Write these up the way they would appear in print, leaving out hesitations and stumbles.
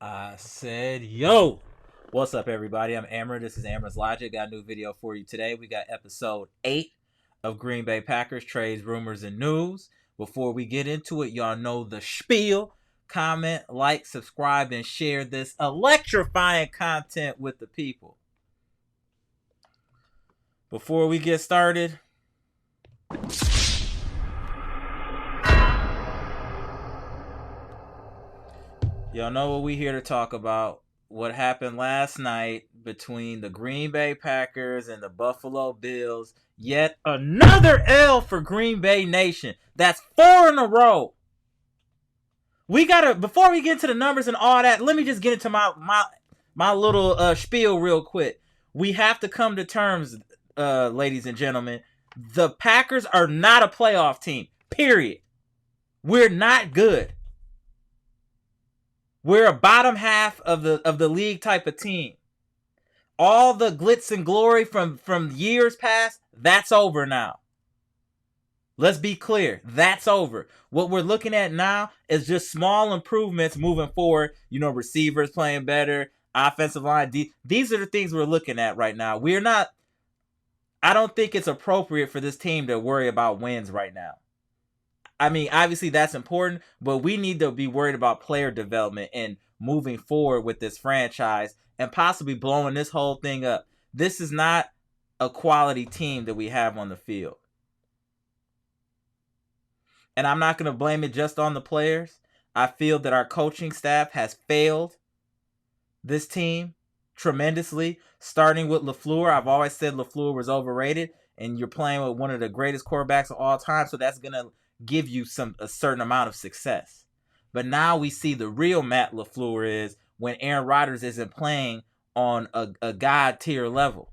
I said, yo, what's up, everybody? I'm Amara. This is Amara's Logic. Got a new video for you today. We got episode 8 of Green Bay Packers trades, rumors, and news. Before we get into it, y'all know the spiel. Comment, like, subscribe, and share this electrifying content with the people. Before we get started, y'all know what we here to talk about. What happened last night between the Green Bay Packers and the Buffalo Bills. Yet another L for Green Bay Nation. That's 4 in a row. We gotta, before we get into the numbers and all that, let me just get into my little spiel real quick. We have to come to terms, ladies and gentlemen. The Packers are not a playoff team. Period. We're not good. We're a bottom half of the league type of team. All the glitz and glory from years past, that's over now. Let's be clear. That's over. What we're looking at now is just small improvements moving forward. You know, receivers playing better, offensive line. These are the things we're looking at right now. I don't think it's appropriate for this team to worry about wins right now. I mean, obviously that's important, but we need to be worried about player development and moving forward with this franchise and possibly blowing this whole thing up. This is not a quality team that we have on the field. And I'm not going to blame it just on the players. I feel that our coaching staff has failed this team tremendously, starting with LaFleur. I've always said LaFleur was overrated, and you're playing with one of the greatest quarterbacks of all time, so that's going to give you a certain amount of success. But now we see the real Matt LaFleur is when Aaron Rodgers isn't playing on a God tier level.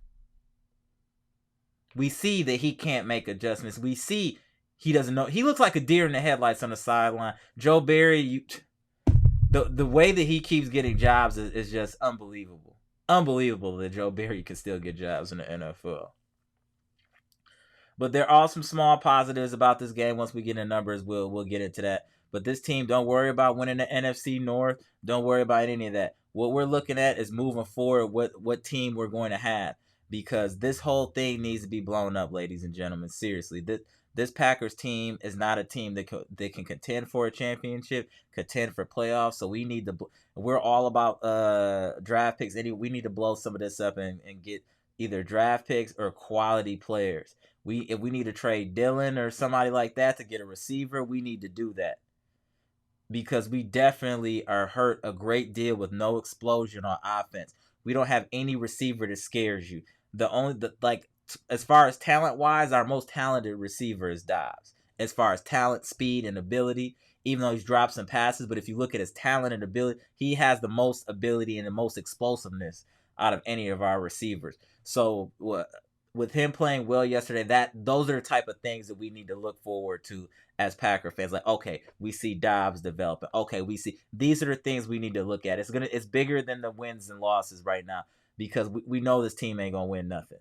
We see that he can't make adjustments. We see he doesn't know. He looks like a deer in the headlights on the sideline. Joe Barry, the way that he keeps getting jobs is just unbelievable. Unbelievable that Joe Barry can still get jobs in the NFL. But there are some small positives about this game. Once we get in numbers, we'll get into that. But this team, don't worry about winning the NFC North. Don't worry about any of that. What we're looking at is moving forward what team we're going to have. Because this whole thing needs to be blown up, ladies and gentlemen. Seriously, this Packers team is not a team that can contend for a championship, contend for playoffs. So we're all about draft picks. We need to blow some of this up and get either draft picks or quality players. If we need to trade Dylan or somebody like that to get a receiver, we need to do that. Because we definitely are hurt a great deal with no explosion on offense. We don't have any receiver that scares you. As far as talent-wise, our most talented receiver is Dobbs. As far as talent, speed, and ability, even though he's dropped some passes, but if you look at his talent and ability, he has the most ability and the most explosiveness out of any of our receivers. So with him playing well yesterday, those are the type of things that we need to look forward to as Packer fans. Like, okay, we see Dobbs developing. Okay, these are the things we need to look at. It's bigger than the wins and losses right now because we know this team ain't gonna win nothing.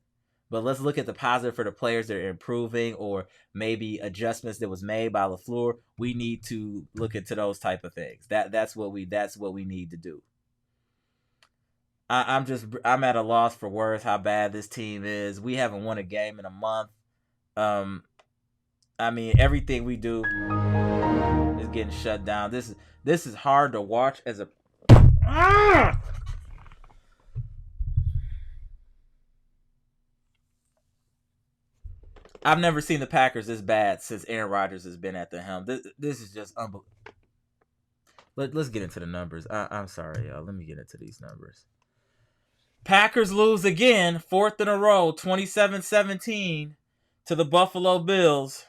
But let's look at the positive for the players that are improving or maybe adjustments that was made by LaFleur. We need to look into those type of things. That's what we need to do. I'm at a loss for words how bad this team is. We haven't won a game in a month. I mean, everything we do is getting shut down. This is hard to watch as a. I've never seen the Packers this bad since Aaron Rodgers has been at the helm. This is just unbelievable. Let's get into the numbers. I'm sorry, y'all. Let me get into these numbers. Packers lose again, 4th in a row, 27-17 to the Buffalo Bills.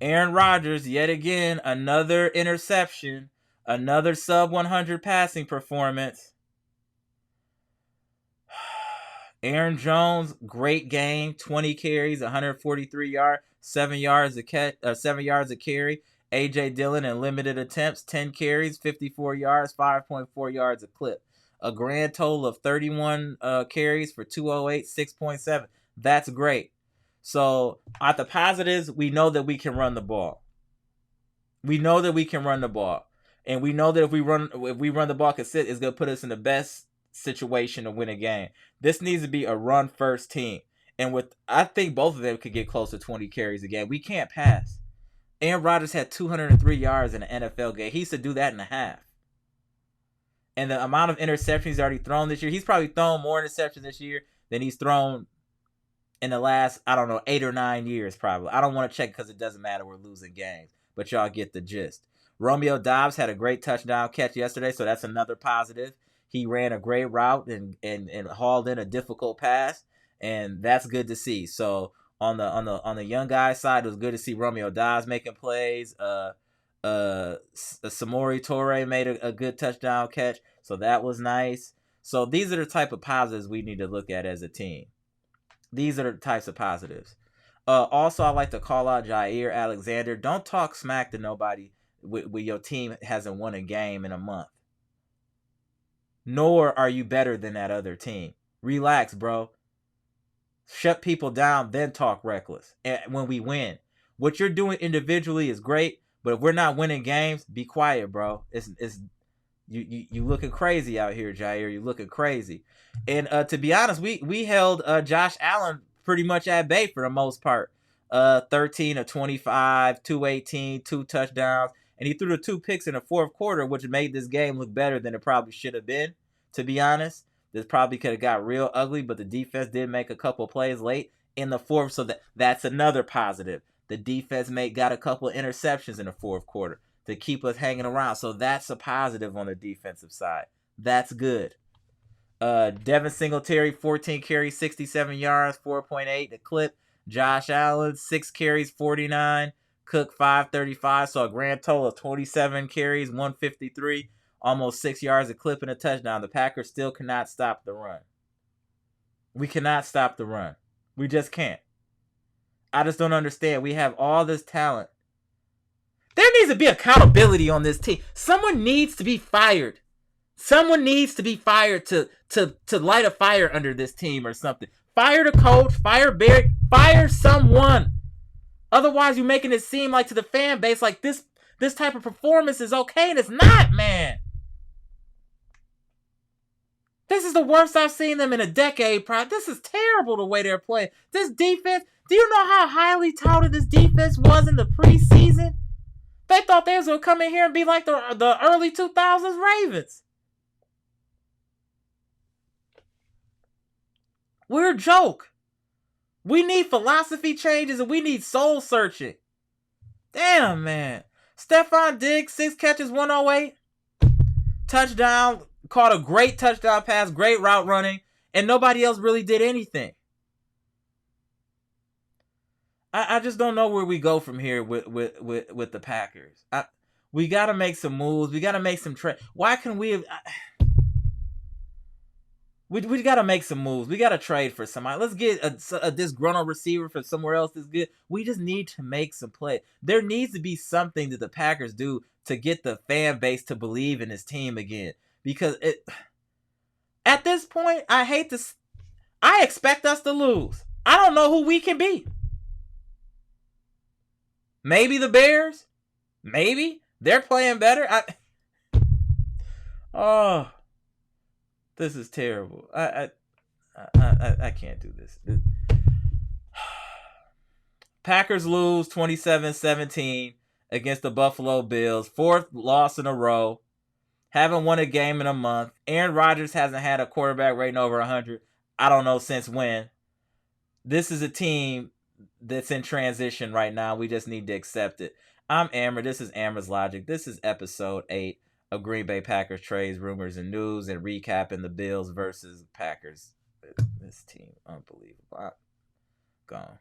Aaron Rodgers, yet again, another interception, another sub-100 passing performance. Aaron Jones, great game, 20 carries, 143 yards, 7 yards a carry. A.J. Dillon in limited attempts, 10 carries, 54 yards, 5.4 yards a clip. A grand total of 31 carries for 208, 6.7. That's great. So, at the positives, we know that we can run the ball. And we know that if we run the ball consistent, it's gonna put us in the best situation to win a game. This needs to be a run first team. And I think both of them could get close to 20 carries a game. We can't pass. Aaron Rodgers had 203 yards in an NFL game. He used to do that in a half. And the amount of interceptions he's already thrown this year, he's probably thrown more interceptions this year than he's thrown in the last, 8 or 9 years probably. I don't want to check because it doesn't matter. We're losing games. But y'all get the gist. Romeo Doubs had a great touchdown catch yesterday, so that's another positive. He ran a great route and hauled in a difficult pass, and that's good to see. So on the young guy side, it was good to see Romeo Doubs making plays. Samori Toure made a good touchdown catch, so that was nice. So these are the type of positives we need to look at as a team. These are the types of positives. Also, I like to call out Jaire Alexander. Don't talk smack to nobody when your team hasn't won a game in a month. Nor are you better than that other team. Relax, bro. Shut people down, then talk reckless. And when we win, what you're doing individually is great, but if we're not winning games, be quiet, bro. You looking crazy out here, Jaire. You looking crazy. And to be honest, we held Josh Allen pretty much at bay for the most part. 13 of 25, 218, 2 touchdowns. And he threw the 2 picks in the fourth quarter, which made this game look better than it probably should have been, to be honest. This probably could have got real ugly, but the defense did make a couple plays late in the fourth, so that's another positive. The defense got a couple of interceptions in the fourth quarter to keep us hanging around, so that's a positive on the defensive side. That's good. Devin Singletary, 14 carries, 67 yards, 4.8 the clip. Josh Allen, 6 carries, 49. Cook, 535, so a grand total of 27 carries, 153, almost 6 yards a clip and a touchdown. The Packers still cannot stop the run. We cannot stop the run. We just can't. I just don't understand. We have all this talent. There needs to be accountability on this team. Someone needs to be fired. Someone needs to be fired to light a fire under this team or something. Fire the coach, fire Barry, fire someone. Otherwise, you're making it seem like to the fan base like this type of performance is okay, and it's not, man. This is the worst I've seen them in a decade, bro. This is terrible the way they're playing. This defense, do you know how highly touted this defense was in the preseason? They thought they was going to come in here and be like the early 2000s Ravens. We're a joke. We need philosophy changes and we need soul searching. Damn, man. Stefon Diggs, 6 catches, 108. Touchdown. Caught a great touchdown pass, great route running, and nobody else really did anything. I just don't know where we go from here with the Packers. We got to make some moves. We got to make some trade. Why can we have... We got to make some moves. We got to trade for somebody. Let's get a disgruntled receiver for somewhere else that's good. We just need to make some play. There needs to be something that the Packers do to get the fan base to believe in this team again. Because at this point, I expect us to lose. I don't know who we can beat. Maybe the Bears. Maybe. They're playing better. Oh... This is terrible. I can't do this. Packers lose 27-17 against the Buffalo Bills. 4th loss in a row. Haven't won a game in a month. Aaron Rodgers hasn't had a quarterback rating over 100. I don't know since when. This is a team that's in transition right now. We just need to accept it. I'm Amara. This is Amara's Logic. This is episode 8. Of Green Bay Packers trades, rumors, and news, and recapping the Bills versus Packers. This team, unbelievable. I'm gone.